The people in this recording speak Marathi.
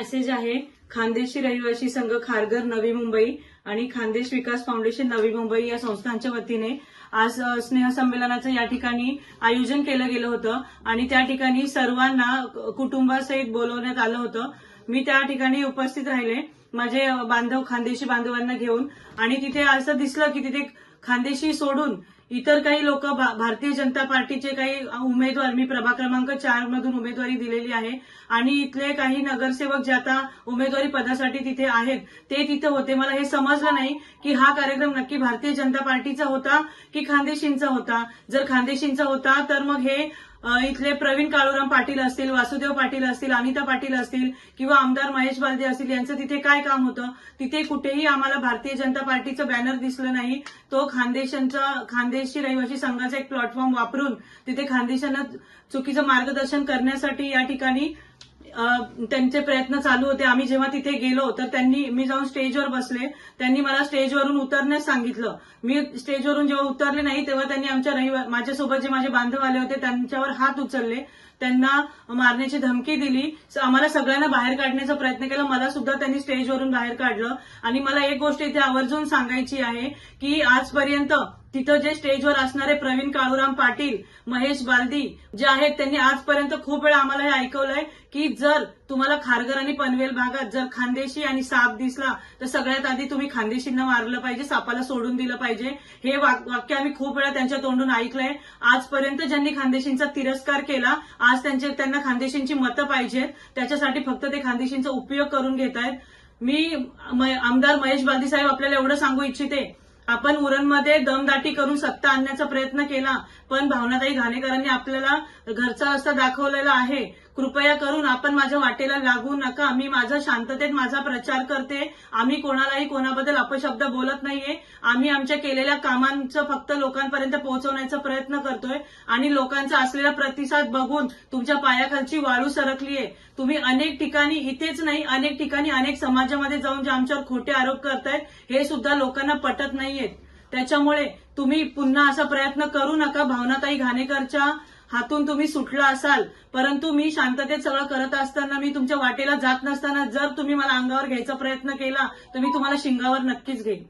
मेसेज आहे खानदेशी रहिवासी संघ खारघर नवी मुंबई आणि खानदेश विकास फाउंडेशन नवी मुंबई या संस्थांच्या वतीने आज स्नेहसंमेलनाचं या ठिकाणी आयोजन केलं गेलं होतं आणि त्या ठिकाणी सर्वांना कुटुंबासहित बोलवण्यात आलं होतं। मी त्या ठिकाणी उपस्थित राहिले माझे बांधव खानदेशी बांधवांना घेऊन आणि तिथे असं दिसलं की तिथे खानदेशी सोडून इतर काही लोक भारतीय जनता पार्टीचे काही उमेदवार मी प्रभाग क्रमांक 4 मधून उमेदवारी दिलेली आहे आणि इथले काही नगरसेवक जे आता उमेदवारी पदासाठी तिथे आहेत ते तिथे होते। मला हे समजलं नाही की हा कार्यक्रम नक्की भारतीय जनता पार्टीचा होता की खानदेशींचा होता। जर खानदेशींचा होता तर मग हे इथले प्रवीण काळूराम पाटील असतील, वासुदेव पाटील असतील, अनिता पाटील असतील किंवा आमदार महेश बालदी असतील यांचं तिथे काय काम होतं। तिथे कुठेही आम्हाला भारतीय जनता पार्टीचं बॅनर दिसलं नाही। तो खानदेशी रहिवासी संघाचा एक प्लॅटफॉर्म वापरून तिथे खानदेशांना चुकीचं मार्गदर्शन करण्यासाठी या ठिकाणी त्यांचे प्रयत्न चालू होते। आम्ही जेव्हा तिथे गेलो तर मी जाऊन स्टेजवर बसले, त्यांनी मला स्टेजवरून उतरण्यास सांगितलं। मी स्टेजवरून जेव्हा उतरले नाही तेव्हा त्यांनी माझ्यासोबत जे माझे बांधव आले होते त्यांच्यावर हात उचलले, त्यांना मारण्याची धमकी दिली, आम्हाला सगळ्यांना बाहेर काढण्याचा प्रयत्न केला। मला सुद्धा त्यांनी स्टेजवरून बाहेर काढलं आणि मला एक गोष्ट इथे आवर्जून सांगायची आहे की आजपर्यंत तिथं जे स्टेजवर असणारे प्रवीण काळूराम पाटील, महेश बालदी जे आहेत त्यांनी आजपर्यंत खूप वेळा आम्हाला हे ऐकवलंय की जर तुम्हाला खारघर आणि पनवेल भागात जर खानदेशी आणि साप दिसला तर सगळ्यात आधी तुम्ही खानदेशींना मारलं पाहिजे, सापाला सोडून दिलं पाहिजे। हे वाक्य आम्ही खूप वेळा त्यांच्या तोंडून ऐकलंय। आजपर्यंत ज्यांनी खानदेशींचा तिरस्कार केला आज त्यांना खानदेशींची मतं पाहिजेत, त्याच्यासाठी फक्त ते खानदेशींचा उपयोग करून घेत आहेत। मी आमदार महेश बालदी साहेब आपल्याला एवढं सांगू इच्छिते, आपण उरणमध्ये दमदाटी करून सत्ता आणण्याचा प्रयत्न केला पण भावनाताई घाणेकरांनी आपल्याला घरचा रस्ता दाखवलेला आहे। कृपया करून आपण माझ्या वाटेला लागू नका। मी माझा शांततेत माझा प्रचार करते। आम्ही कोणालाही कोणाबद्दल अपशब्द बोलत नाहीये। आम्ही आमच्या केलेल्या कामांचं फक्त लोकांपर्यंत पोहोचवण्याचा प्रयत्न करतोय आणि लोकांचा असलेला प्रतिसाद बघून तुमच्या पायाखालची वाळू सरकलीये। तुम्ही अनेक ठिकाणी इथेच नाही अनेक ठिकाणी अनेक समाजामध्ये जाऊन जे आमच्यावर खोटे आरोप करतायत हे सुद्धा लोकांना पटत नाहीयेत। त्याच्यामुळे तुम्ही पुन्हा असा प्रयत्न करू नका। भावनाताई घाणेकरच्या हातून तुम्ही सुटला असाल, परंतु मी शांततेत सगळं करत असताना मी तुमच्या वाटेला जात नसताना जर तुम्ही मला अंगावर घ्यायचा प्रयत्न केला तर मी तुम्हाला शिंगावर नक्कीच घेईन।